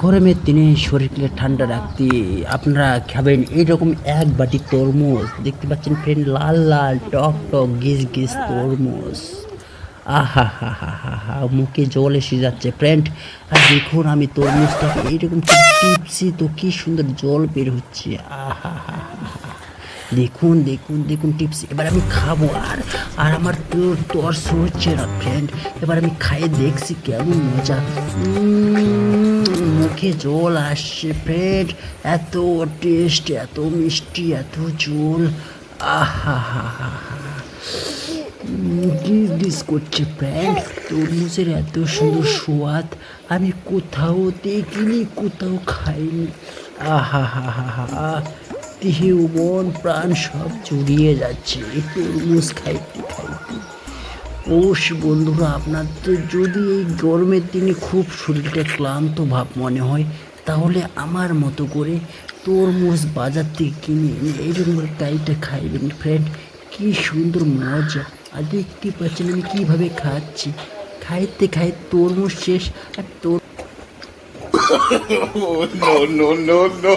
গরমের দিনে শরীরকে ঠান্ডা রাখতে আপনারা খাবেন এইরকম এক বাটি তরমুজ। দেখতে পাচ্ছেন ফ্রেন্ড, লাল লাল টক টক গিজ গিজ তরমুজ। আহা হা হা হা হা, মুখে জল এসে যাচ্ছে ফ্রেন্ড। আর দেখুন আমি তরমুজটাকে এইরকম টিপছি তো কি সুন্দর জল বের হচ্ছে। আহা হা হা, দেখুন দেখুন দেখুন টিপস। এবার আমি খাবো আর আর আমার তো তর্স হচ্ছে না ফ্রেন্ড। এবার আমি খাইয়ে দেখছি কেমন মজা। মুখে জল আসছে ফ্রেন্ড, এত টেস্ট, এত মিষ্টি, এত জল। আহা হা হা হা, ডিস ডিস করছে ফ্রেন্ড। তরমুজের এত সুন্দর স্বাদ আমি কোথাও দেখিনি, কোথাও খাইনি। আহা হা হা হা, দেহে মন প্রাণ সব জুড়িয়ে যাচ্ছে এই তরমুজ খাইতে খাইতে। অবশ্য বন্ধুরা, আপনাদের যদি এই গরমের দিনে খুব শরীরটা ক্লান্ত ভাব মনে হয়, তাহলে আমার মতো করে তরমুজ বাজার থেকে কিনে এনে এইরকম করে কাইটা খাইবেন ফ্রেন্ড। কি সুন্দর মজা! আর দেখতে পাচ্ছেন আমি কীভাবে খাচ্ছি। খাইতে খাইতে তরমুজ শেষ। আর তোর no, no, no, no.